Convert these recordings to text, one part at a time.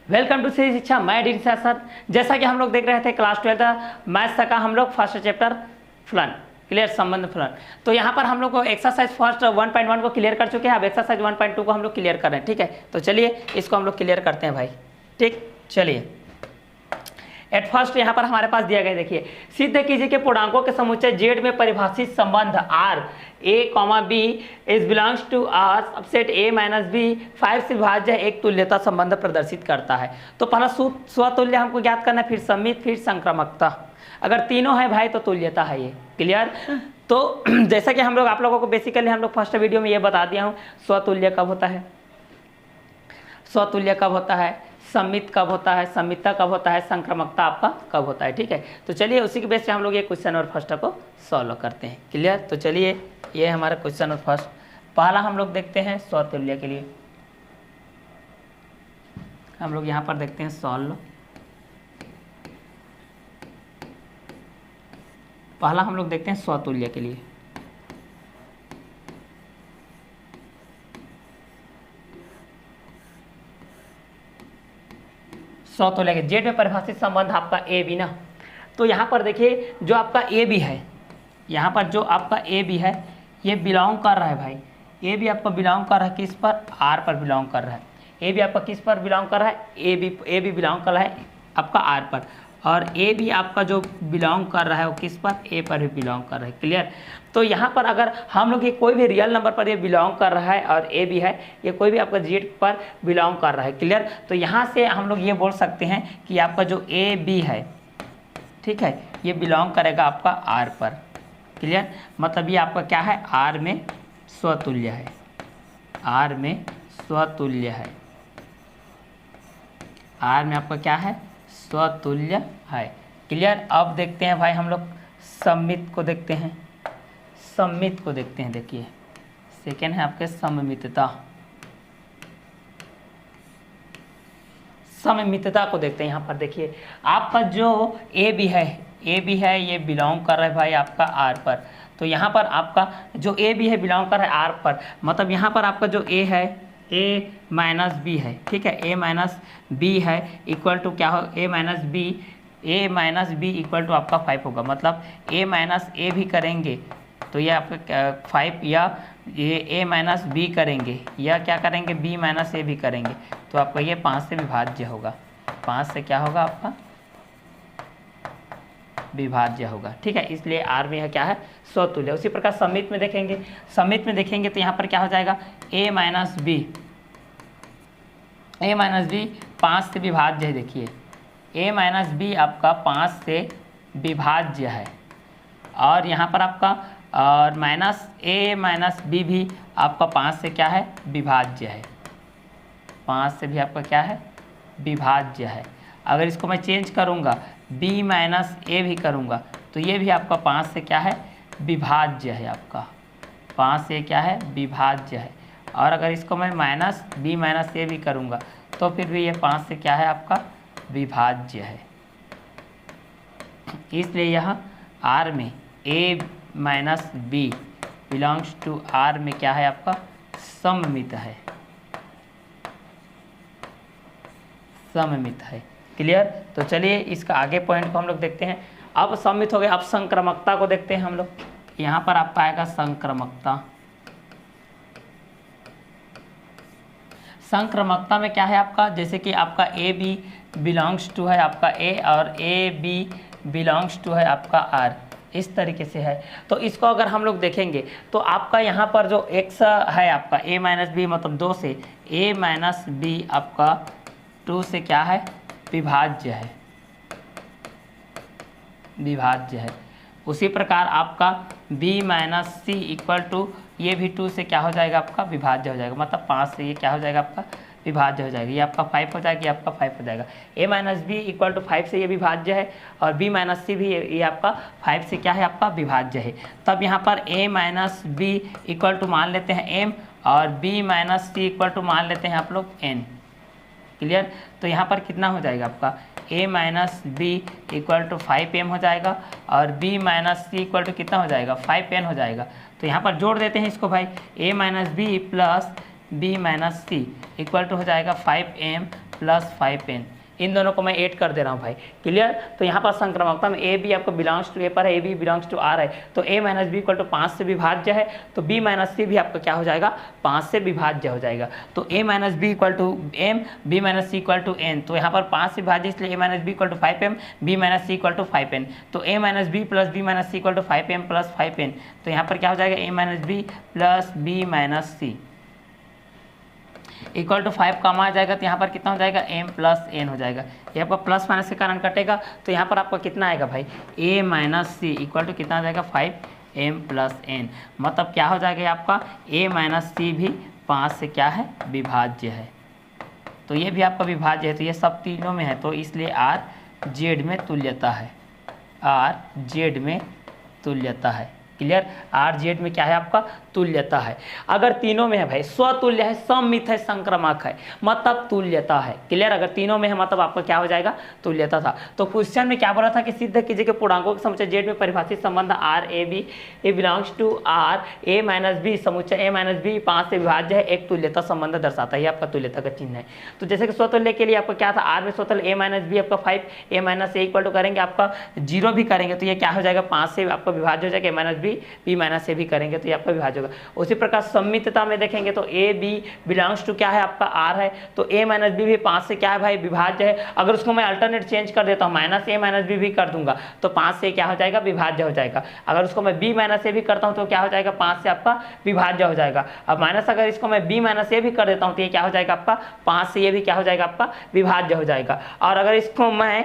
Welcome to सही शिक्षा। मैं डीसा सर। जैसा कि हम लोग देख रहे थे क्लास 12 मैथ्स का हम लोग फर्स्ट चैप्टर फलन क्लियर संबंध फलन। तो यहाँ पर हम लोग को एक्सरसाइज फर्स्ट 1.1 को क्लियर कर चुके हैं। अब एक्सरसाइज 1.2 को हम लोग क्लियर कर रहे हैं। ठीक है, तो चलिए इसको हम लोग क्लियर करते हैं भाई। ठीक, चलिए एट फर्स्ट यहाँ पर हमारे पास दिया गया, देखिए सिद्ध कीजिए कि पूर्णांकों के समुच्चय जेड में परिभाषित संबंध R A comma B is belongs to R subset A minus B 5 से विभाज्य एक तुल्यता संबंध प्रदर्शित करता है। तो पहला स्वतुल्य हमको ज्ञात करना है, फिर समित, फिर संक्रामकता। अगर तीनों है भाई तो तुल्यता है ये। क्लियर? तो जैसा कि हम लोग आप लोगों को बेसिकली हम लोग फर्स्ट वीडियो में ये बता दिया हूँ, स्वतुल्य कब होता है, स्वतुल्य कब होता है, समित कब होता है, समितता कब होता है, संक्रामकता आपका कब होता है। ठीक है, तो चलिए उसी के बेस पे हम लोग ये क्वेश्चन और फर्स्ट को सॉल्व करते हैं। क्लियर? तो चलिए ये हमारा क्वेश्चन और फर्स्ट पहला हम लोग देखते हैं स्वतुल्य के लिए। हम लोग यहाँ पर देखते हैं सॉल्व। पहला हम लोग देखते हैं स्वतुल्य के लिए। स्वतुल्य के जेड में परिभाषित संबंध आपका ए बी ना। तो यहाँ पर देखिए जो आपका ए बी है, यहाँ पर जो आपका ए बी है ये बिलोंग कर रहा है भाई। ए बी आपका बिलोंग कर रहा है किस पर, आर पर बिलोंग कर रहा है। ए बी आपका किस पर बिलोंग कर रहा है, ए बी बिलोंग कर रहा है आपका आर पर। और ए बी आपका जो बिलोंग कर रहा है वो किस पर, ए पर भी बिलोंग कर रहा है। क्लियर? तो यहाँ पर अगर हम लोग ये कोई भी रियल नंबर पर ये बिलोंग कर रहा है और ए बी है, ये कोई भी आपका जेड पर बिलोंग कर रहा है। क्लियर? तो यहाँ से हम लोग ये बोल सकते हैं कि आपका जो ए बी है, ठीक है, ये बिलोंग करेगा आपका आर पर। क्लियर? मतलब ये आपका क्या है, आर में स्वतुल्य है, आर में स्वतुल्य है, आर में आपका क्या है, स्वतुल्य है। क्लियर? अब देखते हैं भाई हम लोग सममित को देखते हैं, सममित को देखते हैं। देखिए सेकेंड है आपके सममितता, सममितता को देखते हैं। यहाँ पर देखिए आपका जो ए बी है, ए बी है ये बिलोंग कर रहा है भाई आपका आर पर। तो यहाँ पर आपका जो ए बी है बिलोंग कर रहा है आर पर, मतलब यहाँ पर आपका जो ए है ए माइनस बी है। ठीक है, ए माइनस बी है इक्वल टू क्या हो, ए माइनस बी इक्वल टू आपका 5 होगा। मतलब ए माइनस ए भी करेंगे तो ये आपका 5, या ये ए माइनस बी करेंगे या क्या करेंगे, बी माइनस ए भी करेंगे तो आपका ये 5 से विभाज्य होगा। 5 से क्या होगा आपका, विभाज्य होगा। ठीक है, इसलिए आर में क्या है, स्वतुल्य। उसी प्रकार समित में देखेंगे, समित में देखेंगे तो यहाँ पर क्या हो जाएगा, ए माइनस बी 5 से विभाज्य है। देखिए ए माइनस बी आपका 5 से विभाज्य है और यहाँ पर आपका और माइनस ए माइनस बी भी आपका 5 से क्या है, विभाज्य है। 5 से भी आपका क्या है, विभाज्य है। अगर इसको मैं चेंज करूँगा b माइनस ए भी करूँगा तो ये भी आपका 5 से क्या है, विभाज्य है। आपका 5 से क्या है, विभाज्य है। और अगर इसको मैं माइनस b माइनस ए भी करूँगा तो फिर भी ये 5 से क्या है, आपका विभाज्य है। इसलिए यह r में a minus B belongs to r में क्या है, आपका सममित है, सममित है। क्लियर? तो चलिए इसका आगे पॉइंट को हम लोग देखते हैं। अब सममित हो गए, अब संक्रामकता को देखते हैं हम लोग। यहाँ पर आपका आएगा संक्रामकता। संक्रामकता में क्या है आपका, जैसे कि आपका ए बी बिलोंग्स टू है आपका ए और ए बी बिलोंग्स टू है आपका आर, इस तरीके से है। तो इसको अगर हम लोग देखेंगे तो आपका यहाँ पर जो x है आपका a माइनस बी मतलब 2 से, a माइनस बी आपका 2 से क्या है, विभाज्य है, विभाज्य है। उसी प्रकार आपका b minus C equal to ये भी 2 से क्या हो जाएगा, आपका विभाज्य हो जाएगा। मतलब 5 से ये क्या हो जाएगा, आपका विभाज्य हो जाएगा। ये आपका 5 हो जाएगा, ये आपका 5 हो जाएगा। a minus B equal to 5 से ये विभाज्य है और b माइनस सी भी ये आपका 5 से क्या है, आपका विभाज्य है। तब यहाँ पर a minus B equal to मान लेते हैं m और b minus C equal to मान लेते हैं आप लोग n। क्लियर? तो यहाँ पर कितना हो जाएगा आपका, a minus B equal to 5m हो जाएगा और b minus C equal to कितना हो जाएगा, 5n हो जाएगा। तो यहाँ पर जोड़ देते हैं इसको भाई, a minus B plus b minus C equal to हो जाएगा 5m प्लस 5n, इन दोनों को मैं ऐड कर दे रहा हूँ भाई। क्लियर। तो यहाँ पर संक्रमकता में ए बी आपको बिलोंग्स टू ए पर है, A B belongs to R है, तो a minus B equal to 5 से विभाज्य है, तो b माइनस सी भी आपका क्या हो जाएगा 5 से विभाज्य हो जाएगा। तो a minus B equal to m, b minus C equal to n, तो यहाँ पर 5 से विभाज्य इसलिए a minus B equal to 5m, b minus C equal to 5n, तो a minus B plus b minus C equal to 5m plus 5n, तो यहाँ पर क्या हो जाएगा a minus B plus b minus C equal to 5 कम आ जाएगा, तो यहाँ पर कितना हो जाएगा m प्लस n हो जाएगा। ये आपका प्लस माइनस के कारण कटेगा, तो यहाँ पर आपका कितना आएगा भाई a minus C equal to कितना आ जाएगा 5m प्लस n, मतलब क्या हो जाएगा आपका a माइनस सी भी 5 से क्या है विभाज्य है, तो ये भी आपका विभाज्य है, तो ये सब तीनों में है, तो इसलिए r z में तुल्यता है, r z में तुल्यता है। क्लियर। आर जेड में क्या है आपका तुल्यता है। अगर तीनों में है भाई स्वतुल्य है, सममित है, संक्रमक है, मतलब तुल्यता है। क्लियर। अगर तीनों में है मतलब आपका क्या हो जाएगा तुल्यता था। तो क्वेश्चन में क्या बोला था कि सिद्ध कीजिए कि पूर्णांकों के समुच्चय जेड में परिभाषित संबंध R A B A belongs to R A minus B, समुच्चय ए माइनस बी 5 से विभाज्य है, एक तुल्यता संबंध दर्शाता है। ये आपका तुल्यता का चिन्ह है। तो जैसे कि स्वतुल्य के लिए आपका क्या था आर में स्वतुल्य ए माइनस बी आपका 5, ए माइनस ए इक्वल टू करेंगे आपका 0 भी करेंगे तो ये क्या हो जाएगा 5 से आपका विभाज्य हो जाएगा, ए माइनस बी बी माइनस ए भी करेंगे तो ये आपका विभाज्य होगा। उसी प्रकार सम्मितता में देखेंगे तो ए बी बिलोंग्स टू क्या है आपका आर है, तो ए माइनस बी भी 5 से क्या है भाई विभाज्य है। अगर उसको मैं अल्टरनेट चेंज कर देता हूँ माइनस ए माइनस बी भी कर दूंगा तो 5 से क्या हो जाएगा विभाज्य हो जाएगा। अगर उसको मैं बी माइनस ए भी करता हूँ तो क्या हो जाएगा 5 से आपका विभाज्य हो जाएगा। अब माइनस अगर इसको मैं बी माइनस ए भी कर देता हूँ तो ये क्या हो जाएगा आपका 5 से ये भी क्या हो जाएगा आपका विभाज्य हो जाएगा। और अगर इसको मैं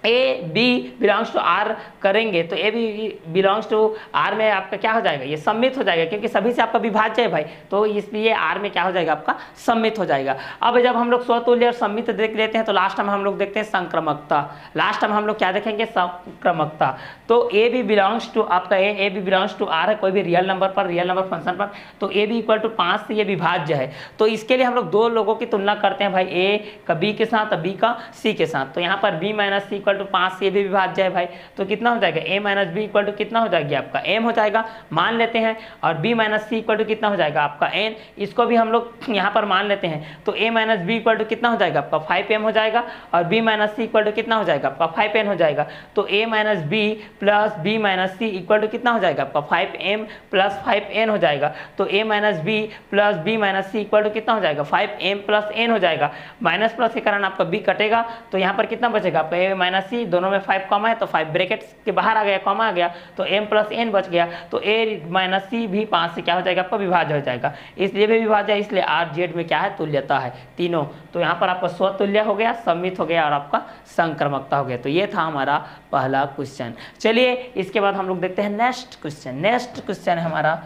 A B belongs to R करेंगे तो A B belongs to R में आपका क्या हो जाएगा ये सम्मित हो जाएगा, क्योंकि सभी से आपका विभाज्य है भाई, तो इसलिए आर में क्या हो जाएगा आपका सम्मित हो जाएगा। अब जब हम लोग स्वतुल्य और सम्मित देख लेते हैं तो लास्ट में हम लोग देखते हैं संक्रमकता। लास्ट में हम लोग क्या देखेंगे संक्रमकता। तो ए बी बिलोंग्स टू आपका A B belongs to R है कोई भी रियल नंबर पर, रियल नंबर फंक्शन पर, तो ए बी इक्वल टू 5 से ये विभाज्य है। तो इसके लिए हम लोग दो लोगों की तुलना करते हैं भाई, ए का बी के साथ, बी का सी के साथ। तो यहाँ पर B minus C equal to 5 से भी विभाज्य है भाई, तो कितना हो जाएगा ए माइनस बी इक्वल टू कितना हो जाएगा आपका एम हो जाएगा मान लेते हैं, और B minus C equal to कितना हो जाएगा आपका एन, इसको भी हम लोग यहाँ पर मान लेते हैं। तो A minus B equal to कितना हो जाएगा आपका 5m हो जाएगा, और B minus C equal to कितना हो जाएगा आपका 5n हो जाएगा। तो A minus B plus B minus C equal to कितना हो जाएगा आपका 5m प्लस 5n हो जाएगा। तो A minus B plus B minus C equal to कितना हो जाएगा 5m प्लस n हो जाएगा। माइनस प्लस के कारण आपका b कटेगा, तो यहाँ पर कितना बचेगा आपका ए माइनस सी, दोनों में 5 कॉमा है तो 5 ब्रैकेट्स के बाहर आ गया, कॉमा आ गया, तो m प्लस n बच गया। तो a माइनस सी भी 5 से क्या हो जाएगा आपका विभाज्य हो जाएगा, इसलिए भी विभाज्य है, इसलिए आर जेड में क्या है तुल्यता है तीनों। तो यहाँ पर आपका स्वतुल्य हो गया, सम्मित हो गया और आपका संक्रमकता हो गया। तो ये था हमारा पहला क्वेश्चन। चलिए इसके बाद हम लोग देखते हैं नेक्स्ट क्वेश्चन। नेक्स्ट क्वेश्चन है हमारा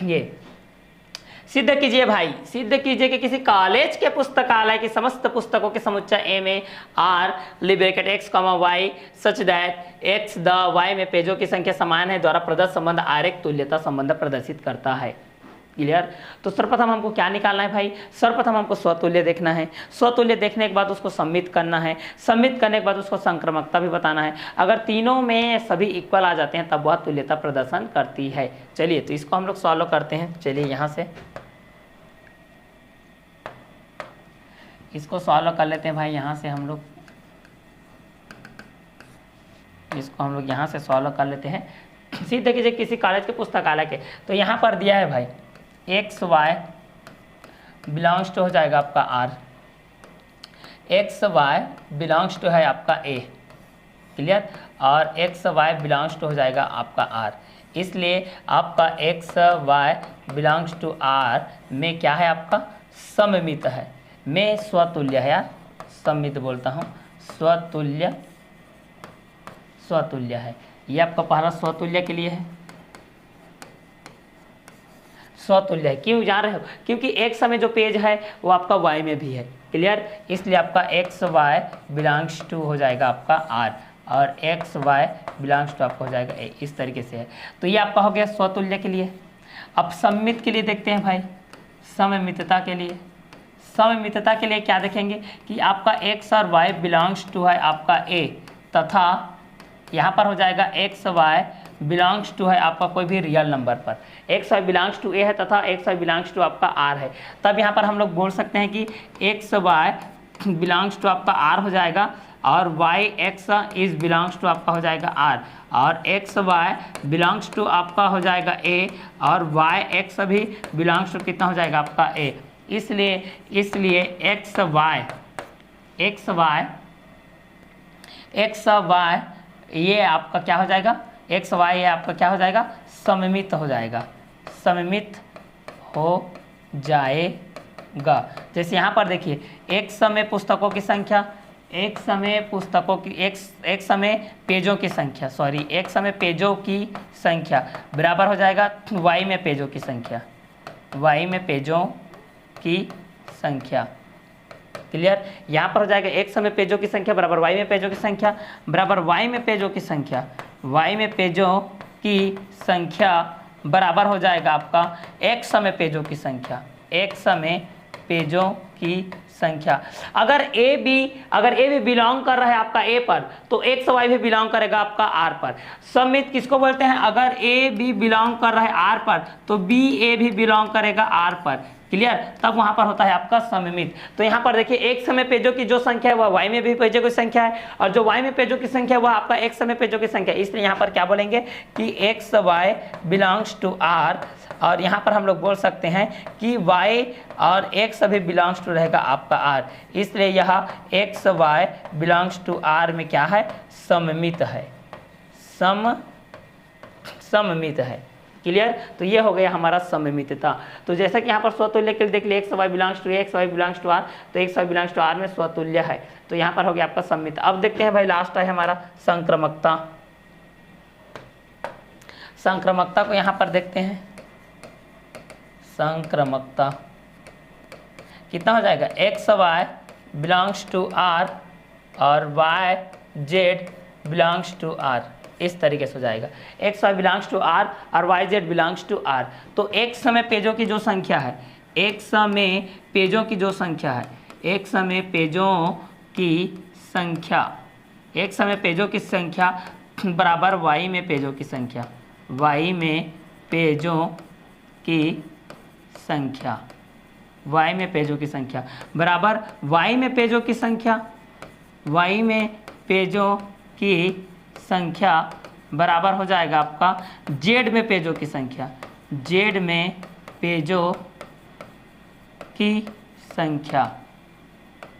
ये, सिद्ध कीजिए भाई, सिद्ध कीजिए कि किसी कॉलेज के पुस्तकालय की समस्त पुस्तकों के समुच्चय ए में R left bracket x comma y such that x the y में पेजों की संख्या समान है द्वारा प्रदत्त संबंध आर एक तुल्यता संबंध प्रदर्शित करता है। क्लियर। तो सर्वप्रथम हमको क्या निकालना है भाई, सर्वप्रथम हमको स्वतुल्य देखना है, स्वतुल्य देखने के बाद उसको सम्मित करना है, सम्मित करने के बाद उसको संक्रमकता भी बताना है। अगर तीनों में सभी इक्वल आ जाते हैं तब वह तुल्यता प्रदर्शन करती है। चलिए तो इसको हम लोग सॉल्व करते हैं। चलिए यहाँ से इसको सॉल्व कर लेते हैं भाई, यहाँ से हम लोग इसको हम लोग यहाँ से सॉल्व कर लेते हैं। सिद्ध कीजिए किसी कॉलेज के पुस्तकालय के, तो यहाँ पर दिया है भाई एक्स वाई बिलोंग्स टू हो जाएगा आपका R, X Y belongs to है आपका ए। क्लियर। और एक्स वाई बिलोंग्स टू हो जाएगा आपका आर, इसलिए आपका X Y belongs to R में क्या है आपका सममित है, में स्वतुल्य है यार, सम्मित बोलता हूँ, स्वतुल्य स्वतुल्य है। ये आपका पहला स्वतुल्य के लिए है, स्वतुल्य है। क्यों जान रहे हो, क्योंकि एक्स में जो पेज है वो आपका वाई में भी है। क्लियर। इसलिए आपका एक्स वाई बिलोंग्स टू हो जाएगा आपका आर, और एक्स वाई बिलोंग्स टू आपका हो जाएगा ए, इस तरीके से है। तो ये आपका हो गया स्वतुल्य के लिए। अब सम्मित के लिए देखते हैं भाई, सममितता के लिए। सममितता के लिए क्या देखेंगे कि आपका एक्स और वाई बिलोंग्स टू है आपका ए, तथा यहाँ पर हो जाएगा एक्स वाई बिलोंग्स टू है आपका कोई भी रियल नंबर पर, एक्स वाई बिलोंग्स टू ए है तथा एक्स वाई बिलोंग्स टू आपका आर है, तब यहाँ पर हम लोग बोल सकते हैं कि एक्स वाई बिलोंग्स टू आपका आर हो जाएगा और Y X is belongs to आपका हो जाएगा आर, और एक्स वाई बिलोंग्स टू आपका हो जाएगा ए, और वाई एक्स भी बिलोंग्स टू कितना हो जाएगा आपका ए। इसलिए एक्स वाई ये आपका क्या हो जाएगा, एक्स वाई ये आपका क्या हो जाएगा, सममित हो जाएगा, सममित हो जाएगा। जैसे यहाँ पर देखिए एक समय पुस्तकों की संख्या, एक समय पेजों की संख्या, एक समय पेजों की संख्या बराबर हो जाएगा वाई में पेजों की संख्या, वाई में पेजों की संख्या। क्लियर, यहाँ पर हो जाएगा एक समय पेजों की संख्या बराबर वाई में पेजों की संख्या बराबर वाई में पेजों की संख्या, वाई में पेजों की संख्या बराबर हो जाएगा आपका एक समय पेजों की संख्या, एक समय पेजों की संख्या। अगर ए भी बिलोंग कर रहा है आपका ए पर, तो एक्स वाई भी बिलोंग करेगा आपका आर पर। सममित किसको बोलते हैं, अगर ए बी बिलोंग कर रहा है आर पर तो बी ए भी बिलोंग करेगा आर पर। क्लियर, तब वहां पर होता है आपका सममित। तो यहाँ पर देखिए एक समय पेजों की जो संख्या है वह वाई में भी पेजों की संख्या है, और जो वाई में पेजों की संख्या है वह आपका एक समय पेजों की संख्या है। इसलिए यहाँ पर क्या बोलेंगे कि X Y belongs to R, और यहाँ पर हम लोग बोल सकते हैं कि y और x भी बिलोंग्स टू रहेगा आपका r, इसलिए यह X Y belongs to r में क्या है, सममित है, सममित है। क्लियर, तो ये हो गया हमारा सममितता। तो जैसा कि यहाँ पर स्वतुल्य के लिए देख लिया x Y belongs to x Y belongs to R, तो x Y belongs to R में स्वतुल्य है, तो यहाँ पर हो गया आपका सममित। अब देखते हैं भाई लास्ट है हमारा संक्रामकता। संक्रामकता को यहाँ पर देखते हैं, संक्रामकता कितना हो जाएगा, x Y belongs to R और y Z belongs to R, इस तरीके से हो जाएगा। X Y belongs to R और y Z belongs to R. तो एक समय पेजों की जो संख्या है, एक समय पेजों की जो संख्या है, एक समय पेजों की संख्या, एक समय पेजों की संख्या बराबर वाई में पेजों की संख्या, वाई में पेजों की संख्या, वाई में पेजों की संख्या बराबर वाई में पेजों की संख्या, वाई में पेजों की संख्या बराबर हो जाएगा आपका जेड में पेजों की संख्या, जेड में पेजों की संख्या।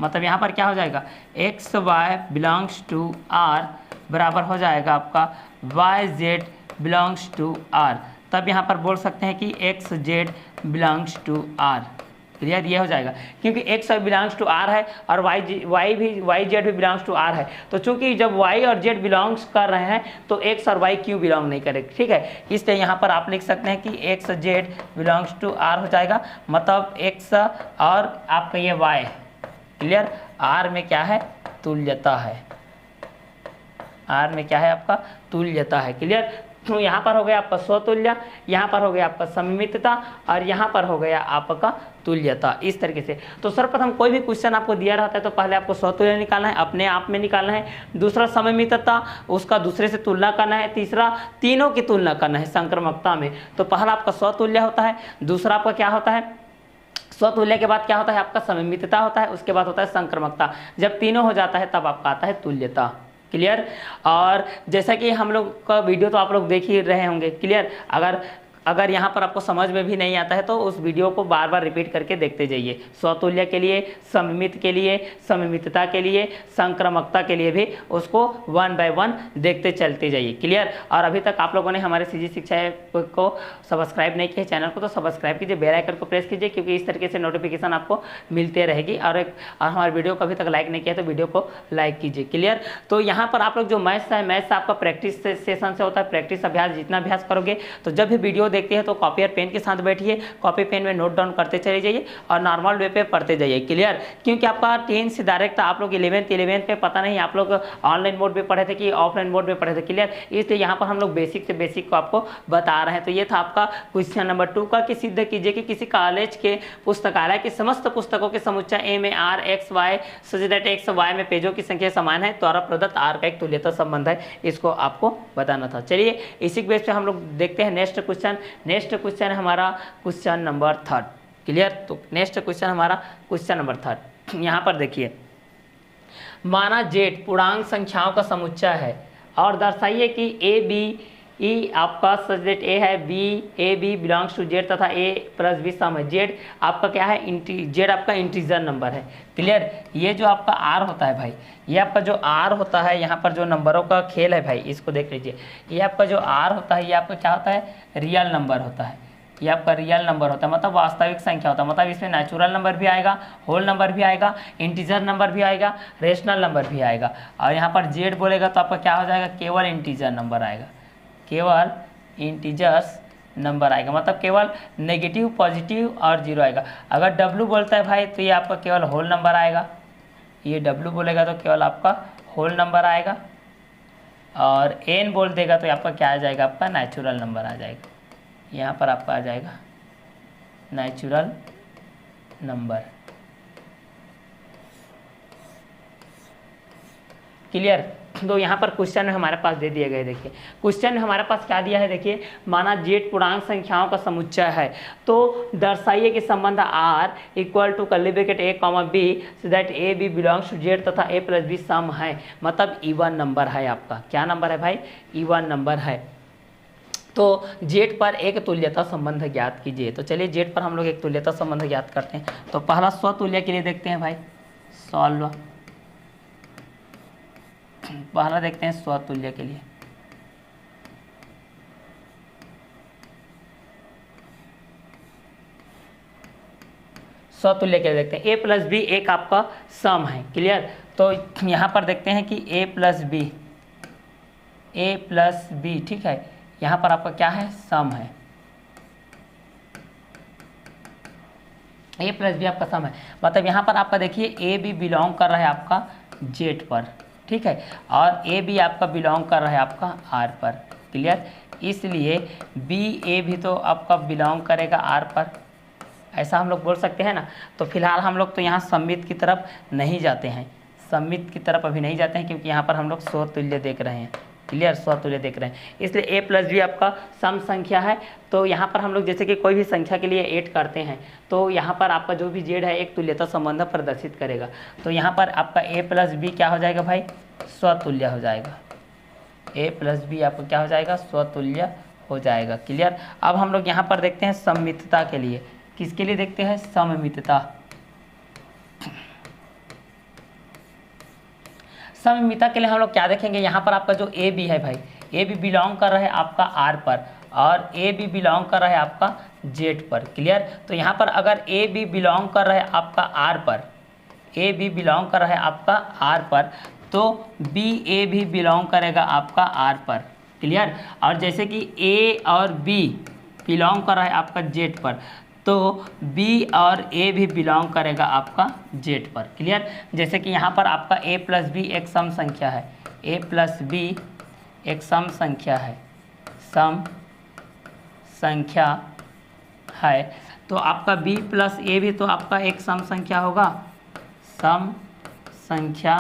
मतलब यहाँ पर क्या हो जाएगा, x Y belongs to R बराबर हो जाएगा आपका Y Z belongs to R. तब यहाँ पर बोल सकते हैं कि X Z belongs to R. Clear, ये हो जाएगा क्योंकि एक्स बिलोंग्स टू आर है और वाई जेड भी बिलोंग्स टू आर है। तो चूंकि जब वाई और जेड बिलोंग्स कर रहे हैं तो एक्स और वाई क्यों बिलोंग नहीं करेगा, ठीक है। इसलिए यहाँ पर आप लिख सकते हैं कि X Z belongs to R हो जाएगा, मतलब एक्स और आपका ये वाई। क्लियर, आर में क्या है, तुल्यता है, आर में क्या है आपका तुल्यता है। क्लियर, तो यहाँ पर हो गया आपका स्वतुल्य, यहाँ पर हो गया आपका सममितता और यहाँ पर हो गया आपका तुल्यता, इस तरीके से। तो सर्वप्रथम कोई भी क्वेश्चन आपको दिया रहता है तो पहले आपको स्वतुल्य निकालना है, अपने आप में निकालना है, दूसरा सममितता, उसका दूसरे से तुलना करना है, तीसरा तीनों की तुलना करना है संक्रामकता में। तो पहला आपका स्वतुल्य होता है, दूसरा आपका क्या होता है, स्वतुल्य के बाद क्या होता है आपका सममितता होता है, उसके बाद होता है संक्रामकता। जब तीनों हो जाता है तब आपका आता है तुल्यता। क्लियर, और जैसा कि हम लोग का वीडियो तो आप लोग देख ही रहे होंगे। क्लियर, अगर यहाँ पर आपको समझ में भी नहीं आता है तो उस वीडियो को बार बार रिपीट करके देखते जाइए। स्वतुल्य के लिए, सममित के लिए, सममितता के लिए, संक्रामकता के लिए भी उसको 1 बाय 1 देखते चलते जाइए। क्लियर, और अभी तक आप लोगों ने हमारे सीजी शिक्षा को सब्सक्राइब नहीं किया चैनल को तो सब्सक्राइब कीजिए, बेल आइकन को प्रेस कीजिए, क्योंकि इस तरीके से नोटिफिकेशन आपको मिलते रहेगी। और हमारे वीडियो को अभी तक लाइक नहीं किया तो वीडियो को लाइक कीजिए। क्लियर, तो यहाँ पर आप लोग जो मैथ्स है, मैथ्स आपका प्रैक्टिस सेशन से होता है, प्रैक्टिस अभ्यास जितना अभ्यास करोगे तो जब भी वीडियो देखते हैं तो कॉपी और पेन के साथ बैठिए, कॉपी पेन में नोट डाउन करते चले जाइए और नॉर्मल वे पे पढ़ते जाइए। क्लियर? क्योंकि आपका 10 से डायरेक्ट आप लोग 11th पे पता नहीं आप लोग ऑनलाइन मोड में पढ़े थे कि ऑफलाइन मोड में पढ़े थे। क्लियर? इसलिए यहाँ पर हम लोग बेसिक से बेसिक को आपको बता रहे हैं। तो ये था आपका क्वेश्चन नंबर 2 का कि सिद्ध कीजिए कि किसी कॉलेज के पुस्तकालय की समस्त पुस्तकों के समुच्चय ए में R X Y such that X Y में पेजों की संख्या समान है, द्वारा प्रदत्त आर का एक तुल्यता संबंध है, इसको आपको बताना था। चलिए इसी बेस पे हम लोग देखते हैं नेक्स्ट क्वेश्चन। नेक्स्ट क्वेश्चन हमारा क्वेश्चन नंबर 3। क्लियर? तो नेक्स्ट क्वेश्चन हमारा क्वेश्चन नंबर 3। यहाँ पर देखिए, माना जेड पूर्णांक संख्याओं का समुच्चय है और दर्शाइए कि ए बी ई आपका सच दैट ए है B, A B belongs to Z तथा ए प्लस बी सम है। जेड आपका क्या है? जेड आपका इंटीजर नंबर है। क्लियर? ये जो आपका आर होता है भाई, ये आपका जो आर होता है, यहाँ पर जो नंबरों का खेल है भाई, इसको देख लीजिए। ये आपका जो आर होता है, ये आपका क्या होता है? रियल नंबर होता है। ये आपका रियल नंबर होता है, मतलब वास्तविक संख्या होता है। मतलब इसमें नेचुरल नंबर भी आएगा, होल नंबर भी आएगा, इंटीजर नंबर भी आएगा, रेशनल नंबर भी आएगा। और यहाँ पर जेड बोलेगा तो आपका क्या हो जाएगा? केवल इंटीजर नंबर आएगा, केवल इंटीजर्स नंबर आएगा, मतलब केवल नेगेटिव, पॉजिटिव और जीरो आएगा। अगर डब्लू बोलता है भाई तो ये आपका केवल होल नंबर आएगा। ये डब्लू बोलेगा तो केवल आपका होल नंबर आएगा। और एन बोल देगा तो आपका क्या आ जाएगा? आपका नेचुरल नंबर आ जाएगा। यहाँ पर आपका आ जाएगा नेचुरल नंबर। क्लियर? तो यहाँ पर क्वेश्चन में हमारे पास दे दिए गए। देखिए क्वेश्चन में हमारे पास क्या दिया है, देखिए माना जेड पूर्णांक संख्याओं का समुच्चय है तो दर्शाइए कि संबंध R equal to curly bracket A comma B so that A B belongs to Z तथा ए प्लस बी सम है। मतलब इवन नंबर है आपका। क्या नंबर है भाई? इवन नंबर है। तो जेड पर एक तुल्यता संबंध ज्ञात कीजिए। तो चलिए जेड पर हम लोग एक तुल्यता संबंध ज्ञात करते हैं। तो पहला स्वतुल्य के लिए देखते हैं भाई, सॉल्व। पहला देखते हैं स्वतुल्य के लिए। स्वतुल्य के लिए देखते हैं, ए प्लस बी एक आपका सम है। क्लियर? तो यहाँ पर देखते हैं कि ए प्लस बी, ठीक है, यहाँ पर आपका क्या है? सम है। ए प्लस बी आपका सम है, मतलब यहाँ पर आपका देखिए ए बी बिलोंग कर रहा है आपका जेड पर, ठीक है, और ए बी आपका बिलोंग कर रहा है आपका आर पर। क्लियर? इसलिए बी ए भी तो आपका बिलोंग करेगा आर पर, ऐसा हम लोग बोल सकते हैं ना। तो फिलहाल हम लोग तो यहाँ सममित की तरफ नहीं जाते हैं, सममित की तरफ अभी नहीं जाते हैं, क्योंकि यहाँ पर हम लोग स्वतुल्य देख रहे हैं। क्लियर? स्वतुल्य देख रहे हैं, इसलिए ए प्लस बी आपका सम संख्या है। तो यहाँ पर हम लोग जैसे कि कोई भी संख्या के लिए ऐड करते हैं तो यहाँ पर आपका जो भी जेड है एक तुल्यता संबंध प्रदर्शित करेगा। तो यहाँ पर आपका ए प्लस बी क्या हो जाएगा भाई? स्वतुल्य हो जाएगा। ए प्लस बी आपका क्या हो जाएगा? स्वतुल्य हो जाएगा। क्लियर? अब हम लोग यहाँ पर देखते हैं सममितता के लिए। किसके लिए देखते हैं? सममितता। सममितता के लिए हम लोग क्या देखेंगे? यहाँ पर आपका जो ए बी है भाई, ए बी बिलोंग कर रहा है आपका आर पर और ए बी बिलोंग कर रहा है आपका जेड पर। क्लियर? तो यहाँ पर अगर ए बी बिलोंग कर रहा है आपका आर पर, ए बी बिलोंग कर रहा है आपका आर पर, तो बी ए भी बिलोंग करेगा आपका आर पर। क्लियर? और जैसे कि ए और बी बिलोंग कर रहा है आपका जेड पर, तो बी और ए भी बिलोंग करेगा आपका जेड पर। क्लियर? जैसे कि यहाँ पर आपका ए प्लस बी एक सम संख्या है, ए प्लस बी एक सम संख्या है, सम संख्या है, तो आपका बी प्लस ए भी तो आपका एक सम संख्या होगा, सम संख्या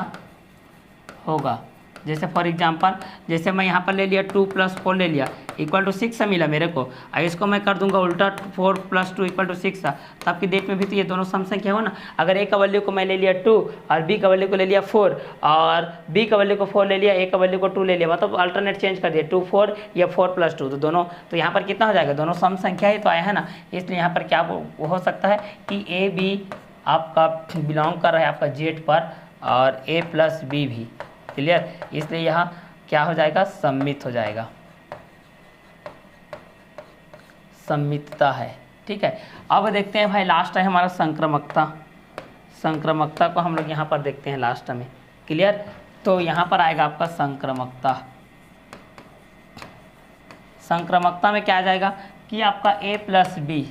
होगा। जैसे फॉर एग्जांपल, जैसे मैं यहाँ पर ले लिया 2 + 4 ले लिया इक्वल टू 6 मिला मेरे को, और इसको मैं कर दूंगा उल्टा 4 + 2 = 6 था, तो आपकी डेट में भी तो ये दोनों सम संख्या हो ना। अगर ए का वैल्यू को मैं ले लिया 2 और बी का वैल्यू को ले लिया 4 और बी का वैल्यू को 4 ले लिया, ए का वैल्यू को 2 ले लिया, मतलब अल्टरनेट चेंज कर दिया 2 4 या 4 + 2, तो दोनों, तो यहाँ पर कितना हो जाएगा? दोनों सम संख्या ही तो आया है ना। इसलिए यहाँ पर क्या वो हो सकता है कि ए बी आपका बिलोंग कर रहा है आपका जेड पर और ए प्लस बी भी। क्लियर? इसलिए यहाँ क्या हो जाएगा? सम्मित हो जाएगा, सम्मितता है। ठीक है, अब देखते हैं भाई लास्ट है हमारा संक्रामकता। संक्रामकता को हम लोग यहाँ पर देखते हैं लास्ट में। क्लियर? तो यहाँ पर आएगा आपका संक्रामकता। संक्रामकता में क्या आ जाएगा कि आपका ए प्लस बी,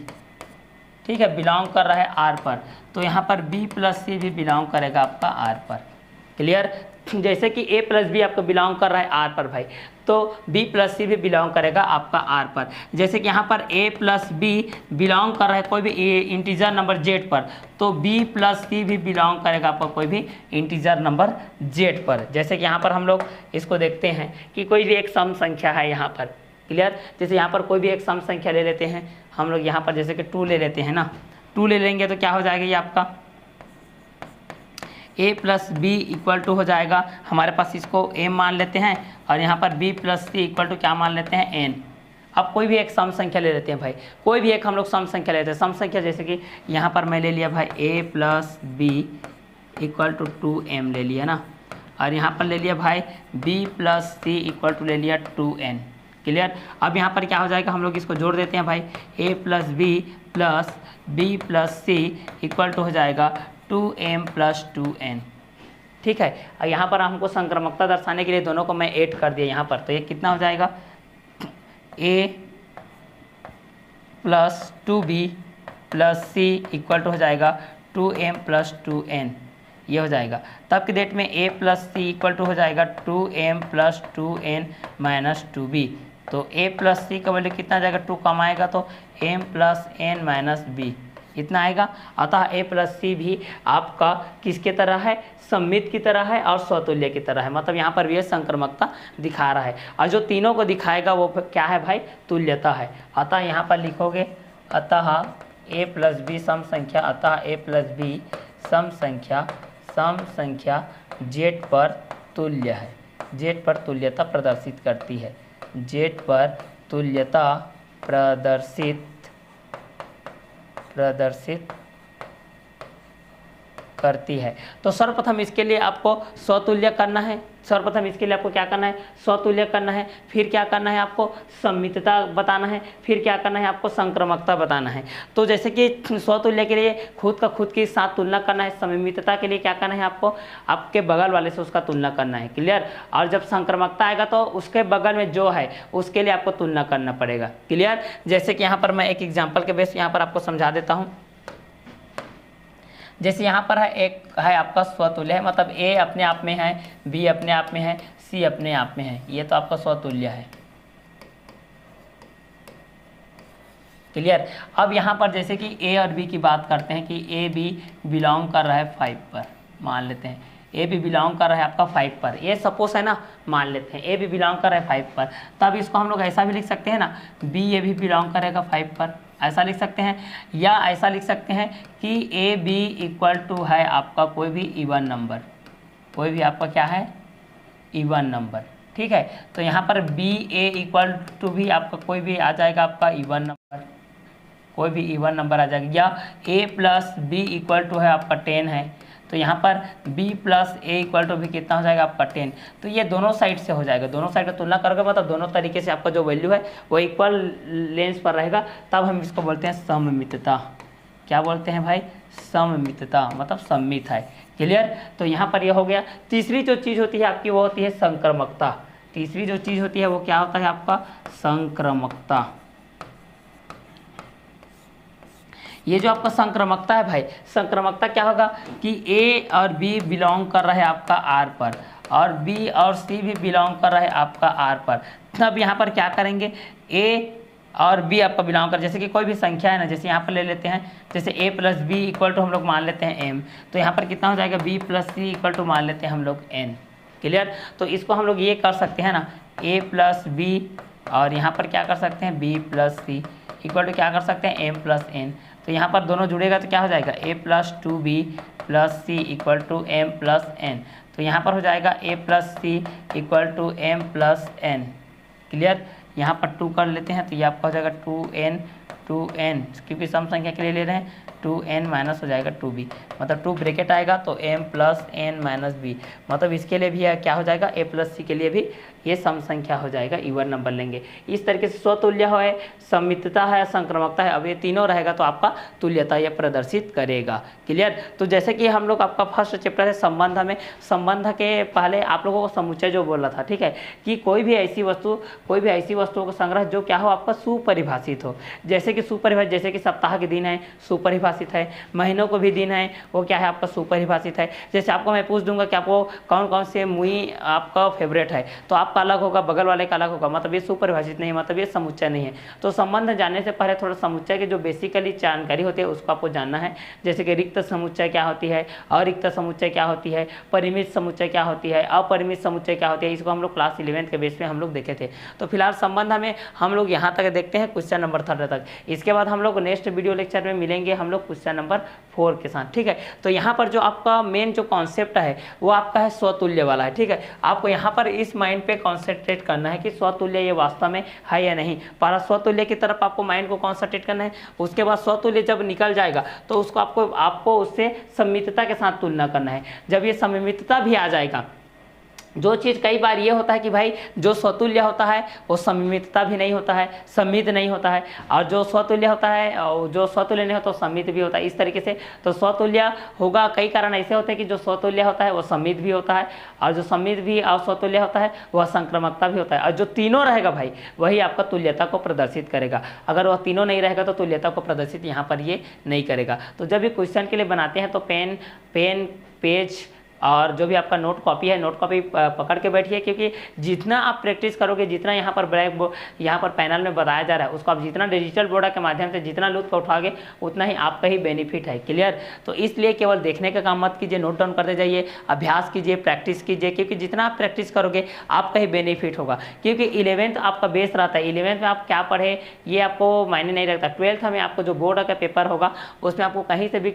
ठीक है, बिलोंग कर रहा है आर पर, तो यहाँ पर बी प्लस सी भी बिलोंग करेगा आपका आर पर। क्लियर? जैसे कि ए प्लस बी आपको बिलोंग कर रहा है आर पर भाई, तो बी प्लस सी भी बिलोंग करेगा आपका आर पर। जैसे कि यहाँ पर ए प्लस बी बिलोंग कर रहा है कोई भी इंटीजर नंबर जेड पर, तो बी प्लस सी भी बिलोंग करेगा आपका कोई भी इंटीजर नंबर जेड पर। जैसे कि यहाँ पर हम लोग इसको देखते हैं कि कोई भी एक सम संख्या है यहाँ पर। क्लियर? जैसे यहाँ पर कोई भी एक सम संख्या ले लेते हैं हम लोग, यहाँ पर जैसे कि 2 ले लेते हैं ना, 2 ले लेंगे तो क्या हो जाएगा, ये आपका a plus B equal to हो जाएगा, हमारे पास इसको m मान लेते हैं, और यहाँ पर b plus C equal to क्या मान लेते हैं, n। अब कोई भी एक सम संख्या ले लेते हैं भाई, कोई भी एक हम लोग सम संख्या लेते हैं। सम संख्या जैसे कि यहाँ पर मैं ले लिया भाई a plus B equal to 2m ले लिया ना, और यहाँ पर ले लिया भाई b plus C equal to ले लिया 2n। क्लियर? अब यहाँ पर क्या हो जाएगा, हम लोग इसको जोड़ देते हैं भाई, a plus B plus C equal to हो जाएगा 2m प्लस 2n। ठीक है, और यहाँ पर हमको संक्रमकता दर्शाने के लिए दोनों को मैं ऐड कर दिया यहाँ पर, तो ये कितना हो जाएगा, a plus 2b plus C equal to हो जाएगा 2m प्लस 2n, ये हो जाएगा। तब की डेट में a plus C equal to हो जाएगा 2m plus 2n minus 2b, तो a प्लस सी का वैल्यू कितना आ जाएगा, 2 कम आएगा तो m plus n minus b इतना आएगा। अतः a प्लस सी भी आपका किसके तरह है, सममित की तरह है और स्वतुल्य की तरह है, मतलब यहाँ पर भी संक्रमकता दिखा रहा है, और जो तीनों को दिखाएगा वो क्या है भाई, तुल्यता है। अतः यहाँ पर लिखोगे, अतः a प्लस बी सम संख्या, अतः a प्लस बी सम संख्या जेड पर तुल्य है, जेड पर तुल्यता प्रदर्शित करती है, जेड पर तुल्यता प्रदर्शित करती है। तो सर्वप्रथम इसके लिए आपको स्वतुल्य करना है, सर्वप्रथम इसके लिए आपको क्या करना है, स्वतुल्य करना है, फिर क्या करना है आपको सममितता बताना है, फिर क्या करना है आपको संक्रमकता बताना है। तो जैसे कि स्वतुल्य के लिए खुद का खुद के साथ तुलना करना है, सममितता के लिए क्या करना है आपको आपके बगल वाले से उसका तुलना करना है। क्लियर? और जब संक्रमकता आएगा तो उसके बगल में जो है उसके लिए आपको तुलना करना पड़ेगा। क्लियर? जैसे कि यहाँ पर मैं एक एग्जाम्पल के बेस यहाँ पर आपको समझा देता हूँ। जैसे यहाँ पर है एक है आपका स्वतुल्य है, मतलब a अपने आप में है, b अपने आप में है, c अपने आप में है, ये तो आपका स्वतुल्य है। क्लियर? अब यहाँ पर जैसे कि a और b की बात करते हैं कि a b बिलोंग कर रहा है 5 पर, मान लेते हैं a b बिलोंग कर रहा है आपका 5 पर, ये सपोज है ना, मान लेते हैं a b बिलोंग कर रहा है 5 पर, तब इसको हम लोग ऐसा भी लिख सकते हैं ना, b a भी बिलोंग करेगा 5 पर, ऐसा लिख सकते हैं, या ऐसा लिख सकते हैं कि ए बी इक्वल टू है आपका कोई भी इवन नंबर, कोई भी आपका क्या है, इवन नंबर। ठीक है, तो यहाँ पर बी ए इक्वल टू भी आपका कोई भी आ जाएगा आपका इवन नंबर, कोई भी इवन नंबर आ जाएगा, या A plus B equal to है आपका 10 है, तो यहाँ पर b plus A equal to भी कितना हो जाएगा आपका 10। तो ये दोनों साइड से हो जाएगा, दोनों साइड का तुलना करोगे मतलब दोनों तरीके से आपका जो वैल्यू है वो इक्वल लेंस पर रहेगा, तब हम इसको बोलते हैं सममितता। क्या बोलते हैं भाई, सममितता, मतलब सम्मित है। क्लियर? तो यहाँ पर ये हो गया। तीसरी जो चीज़ होती है आपकी वो होती है संक्रमकता। तीसरी जो चीज़ होती है वो क्या होता है आपका, संक्रमकता। ये जो आपका संक्रमकता है भाई, संक्रमकता क्या होगा कि a और b बिलोंग कर रहा है आपका r पर, और b और c भी बिलोंग कर रहा है आपका r पर। तब यहाँ पर क्या करेंगे, a और b आपका बिलोंग कर, जैसे कि कोई भी संख्या है ना, जैसे यहाँ पर ले लेते हैं, जैसे a plus B equal to हम लोग मान लेते हैं m, तो यहाँ पर कितना हो जाएगा, b plus C equal to मान लेते हैं हम लोग n। क्लियर? तो इसको हम लोग ये कर सकते हैं ना, a प्लस बी, और यहाँ पर क्या कर सकते हैं, b plus C equal to क्या कर सकते हैं, m प्लस n। तो यहाँ पर दोनों जुड़ेगा तो क्या हो जाएगा, a plus 2b plus C equal to m plus n। तो यहाँ पर हो जाएगा a plus C equal to m plus n। Clear? यहाँ पर 2 कर लेते हैं तो ये आपका हो जाएगा 2n, क्योंकि सम संख्या के लिए ले रहे हैं, 2n माइनस हो जाएगा 2b, मतलब 2 ब्रैकेट आएगा तो m plus n minus b, मतलब इसके लिए भी क्या हो जाएगा, a प्लस सी के लिए भी ये सम संख्या हो जाएगा, इवन नंबर लेंगे। इस तरीके से स्वतुल्य है, सममितता है, संक्रामकता है, अब ये तीनों रहेगा तो आपका तुल्यता ये प्रदर्शित करेगा। क्लियर। तो जैसे कि हम लोग आपका फर्स्ट चैप्टर है संबंध में, संबंध के पहले आप लोगों को समुच्चय जो बोला था, ठीक है, कि कोई भी ऐसी वस्तुओं का संग्रह जो क्या हो आपका सुपरिभाषित हो। जैसे कि सुपरिभाषित, जैसे कि सप्ताह के दिन है सुपरिभाषित है, महीनों को भी दिन है वो क्या है आपका सुपरिभाषित है। जैसे आपको मैं पूछ दूंगा कि आपको कौन कौन से मुई आपका फेवरेट है, तो आपका अलग होगा, बगल वाले का अलग होगा, मतलब ये सुपरिभाषित नहीं, मतलब ये समुच्चय नहीं है। तो संबंध जानने से पहले थोड़ा समुच्चय की जो बेसिकली जानकारी होती है उसको आपको जानना है। जैसे कि रिक्त समुच्चय क्या होती है, अरिक्त समुच्चय क्या होती है, परिमित समुच्चय क्या होती है, अपरिमित समुच्चय क्या होती है, इसको हम लोग क्लास 11 के बेस पे हम लोग देखे थे। तो फिलहाल संबंध में हम लोग यहाँ तक देखते हैं क्वेश्चन नंबर 3 तक। इसके बाद हम लोग नेक्स्ट वीडियो लेक्चर में मिलेंगे हम लोग क्वेश्चन नंबर 4 के साथ, ठीक है। तो यहाँ पर जो आपका मेन जो कॉन्सेप्ट है वो आपका है स्वतुल्य वाला है, ठीक है। आपको यहाँ पर इस माइंड पे कॉन्सेंट्रेट करना है कि स्वतुल्य ये वास्तव में है या नहीं। पहला स्वतुल्य की तरफ आपको माइंड को कॉन्सेंट्रेट करना है, उसके बाद स्वतुल्य जब निकल जाएगा तो उसको आपको उससे सममितता के साथ तुलना करना है। जब ये सममितता भी आ जाएगा, जो चीज़ कई बार ये होता है कि भाई जो स्वतुल्य होता है वो सममितता भी नहीं होता है, सममित नहीं होता है, और जो स्वतुल्य होता है और जो स्वतुल्य नहीं होता तो सममित भी होता है। इस तरीके से तो स्वतुल्य होगा, कई कारण ऐसे होते हैं कि जो स्वतुल्य होता है वो सममित भी होता है, और जो सममित भी और स्वतुल्य होता है वह संक्रामकता भी होता है, और जो तीनों रहेगा भाई वही आपका तुल्यता को प्रदर्शित करेगा। अगर वह तीनों नहीं रहेगा तो तुल्यता को प्रदर्शित यहाँ पर ये नहीं करेगा। तो जब भी क्वेश्चन के लिए बनाते हैं तो पेन पेज और जो भी आपका नोट कॉपी है, नोट कॉपी पकड़ के बैठिए, क्योंकि जितना आप प्रैक्टिस करोगे, जितना यहाँ पर ब्लैक बोर्ड यहाँ पर पैनल में बताया जा रहा है उसको आप जितना डिजिटल बोर्ड के माध्यम से जितना लुत्फ उठाओगे उतना ही आपका ही बेनिफिट है। क्लियर। तो इसलिए केवल देखने का काम मत कीजिए, नोट डाउन करते जाइए, अभ्यास कीजिए, प्रैक्टिस कीजिए, क्योंकि जितना आप प्रैक्टिस करोगे आपका ही बेनिफिट होगा। क्योंकि 11th आपका बेस रहता है, 11th में आप क्या पढ़े ये आपको मायने नहीं रखता। 12th में आपको जो बोर्ड का पेपर होगा उसमें आपको कहीं से भी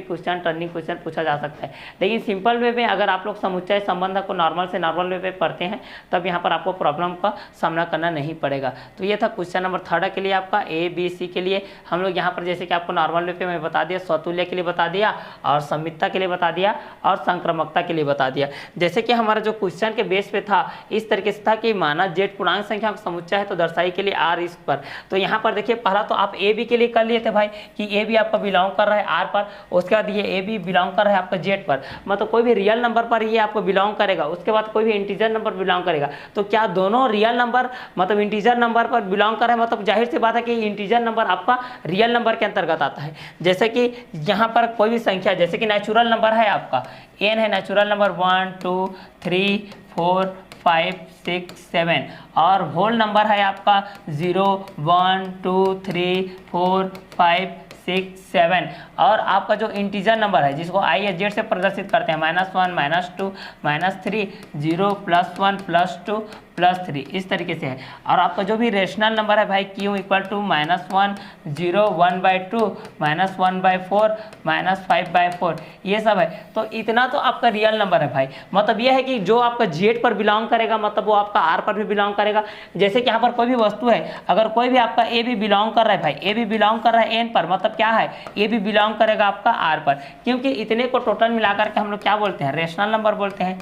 क्वेश्चन टर्निंग क्वेश्चन पूछा जा सकता है। लेकिन सिंपल वे में अगर आप लोग समुच्चय संबंध को नॉर्मल से नॉर्मल वे पे पढ़ते हैं तब यहाँ पर आपको प्रॉब्लम का सामना करना नहीं पड़ेगा। तो ये था क्वेश्चन नंबर 3 के लिए आपका ABC के लिए। हम लोग यहाँ पर जैसे कि आपको नॉर्मल वे पे मैं बता दिया, स्वतुल्य के लिए बता दिया, और सममितता के लिए बता दिया, और संक्रामकता के लिए बता दिया। जैसे कि हमारा जो क्वेश्चन के बेस पे था इस तरीके से था कि माना Z पूर्णांक संख्या का समुच्चय है तो दर्शाई के लिए R इस पर। तो यहाँ पर देखिए पहला तो आप AB के लिए कर लिए थे भाई कि AB आपका बिलोंग कर रहा है R पर, उसके बाद ये AB बिलोंग कर रहा है आपका Z पर, मतलब कोई भी रियल नंबर पर ये आपको बिलोंग करेगा, उसके बाद कोई भी इंटीजर नंबर बिलोंग करेगा। तो क्या दोनों रियल नंबर मतलब इंटीजर नंबर पर बिलोंग कर रहे हैं, मतलब जाहिर सी बात है कि इंटीजर नंबर आपका रियल नंबर के अंतर्गत आता है। जैसे कि यहाँ पर कोई भी संख्या, जैसे कि नेचुरल नंबर है आपका n है, नेचुरल नंबर 1 2 3 4 5 6 7, और होल नंबर है आपका 0 1 2 3 4 5 6 7, और आपका जो इंटीजर नंबर है जिसको I या Z से प्रदर्शित करते हैं -1 -2 -3 0 +1 +2 +3 इस तरीके से है। और आपका जो भी रेशनल नंबर है भाई Q = -1 0 1/2 -1/4 -5/4 ये सब है। तो इतना तो आपका रियल नंबर है भाई, मतलब ये है कि जो आपका Z पर बिलोंग करेगा मतलब वो आपका R पर भी बिलोंग करेगा। जैसे कि यहाँ पर कोई भी वस्तु है, अगर कोई भी आपका A भी बिलोंग कर रहा है भाई, A भी बिलोंग कर रहा है N पर, मतलब क्या है A भी बिलोंग करेगा आपका R पर, क्योंकि इतने को टोटल मिलाकर के हम लोग क्या बोलते हैं, रेशनल नंबर बोलते हैं।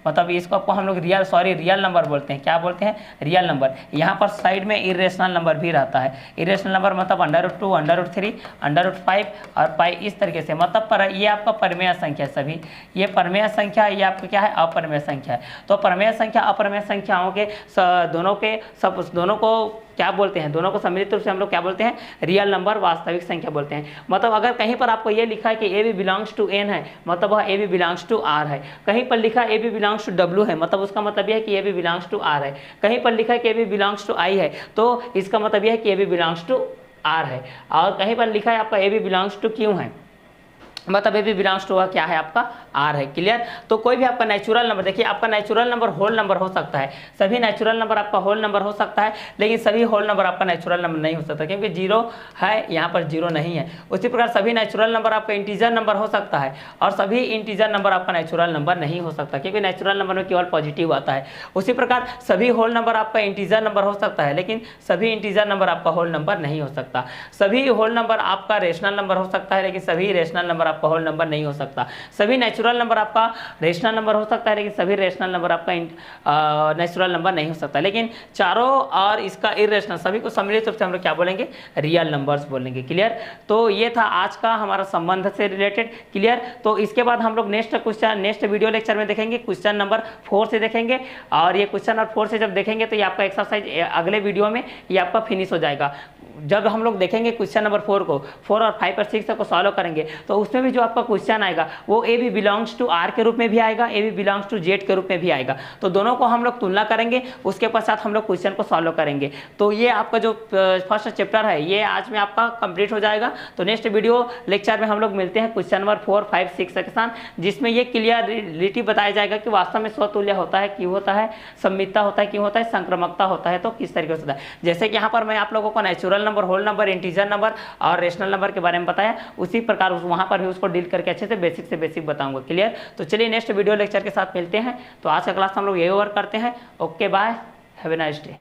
मतलब इसको आपको हम लोग रियल नंबर बोलते हैं। क्या बोलते हैं, रियल नंबर। यहाँ पर साइड में इरेशनल नंबर भी रहता है। इरेशनल नंबर मतलब √2 √3 √5 और पाई इस तरीके से, मतलब ये आपका परमेय संख्या, सभी ये परमेय संख्या, ये आपका क्या है अपरमेय संख्या है। तो परमेय संख्या अपरमेय संख्याओं के दोनों को क्या बोलते हैं, दोनों को सम्मिलित रूप से हम लोग क्या बोलते हैं, रियल नंबर वास्तविक संख्या बोलते हैं। मतलब अगर कहीं पर आपको ये लिखा है कि AB बिलोंग्स टू N है, मतलब वह AB बिलोंग्स टू R है। कहीं पर लिखा है AB बिलोंग्स टू W है, मतलब उसका मतलब यह है कि AB बिलोंग्स टू R है। कहीं पर लिखा है कि AB बिलोंग्स टू I है, तो इसका मतलब यह है कि AB बिलोंग्स टू R है। और कहीं पर लिखा है आपका AB बिलोंग्स टू Q है, मतलब AB बिलोंग्स टू क्या है आपका R है। क्लियर। तो कोई भी आपका नेचुरल नंबर, देखिए आपका नेचुरल नंबर होल नंबर हो सकता है, सभी नेचुरल नंबर आपका होल नंबर हो सकता है, लेकिन सभी होल नंबर आपका नेचुरल नंबर नहीं हो सकता, क्योंकि 0 है यहाँ पर 0 नहीं है। उसी प्रकार सभी नेचुरल नंबर आपका इंटीजर नंबर हो सकता है, और सभी इंटीजर नंबर आपका नेचुरल नंबर नहीं हो सकता, क्योंकि नेचुरल नंबर में केवल पॉजिटिव आता है। उसी प्रकार सभी होल नंबर आपका इंटीजर नंबर हो सकता है, लेकिन सभी इंटीजर नंबर आपका होल नंबर नहीं हो सकता। सभी होल नंबर आपका रेशनल नंबर हो सकता है, लेकिन सभी रेशनल नंबर आपका होल नंबर नहीं हो सकता। सभी नेचुरल नंबर आपका रेशनल नंबर हो सकता है, लेकिन सभी रेशनल नंबर आपका नेचुरल नंबर नहीं हो सकता। लेकिन चारों और इसका इरेशनल सभी को सम्मिलित रूप से हम लोग क्या बोलेंगे, रियल नंबर्स बोलेंगे। क्लियर। तो ये था आज का हमारा संबंध से रिलेटेड। क्लियर। तो इसके बाद हम लोग नेक्स्ट वीडियो लेक्चर में देखेंगे क्वेश्चन नंबर 4 से देखेंगे, और ये क्वेश्चन नंबर 4 से जब देखेंगे तो ये आपका एक्सरसाइज अगले वीडियो में ये आपका फिनिश हो जाएगा। जब हम लोग देखेंगे क्वेश्चन नंबर 4 को, 4 और 5 और 6 को सॉल्व करेंगे, तो उसमें भी जो आपका क्वेश्चन आएगा वो A B belongs to R के रूप में भी आएगा, A B belongs to Z के रूप में भी आएगा। तो दोनों को हम लोग तुलना करेंगे, उसके पश्चात हम लोग क्वेश्चन को सॉल्व करेंगे। तो ये आपका जो फर्स्ट चैप्टर है ये आज में आपका कंप्लीट हो जाएगा। तो नेक्स्ट वीडियो लेक्चर में हम लोग मिलते हैं क्वेश्चन नंबर 4, 5, 6 के साथ, जिसमें ये क्लियरिटी बताया जाएगा कि वास्तव में स्वतुल्य होता है, क्यों होता है, सम्मितता होता है, क्यों होता है, संक्रमकता होता है, तो किस तरीके से होता है। जैसे कि यहाँ पर मैं आप लोगों को natural number, whole number, integer number और रेशनल नंबर के बारे में बताया, उसी प्रकार वहाँ पर भी उसको डील करके अच्छे से बेसिक बताऊंगा। क्लियर। तो चलिए नेक्स्ट वीडियो लेक्चर के साथ मिलते हैं। तो आज का क्लास हम लोग यही ओवर करते हैं। Okay bye, have a nice day.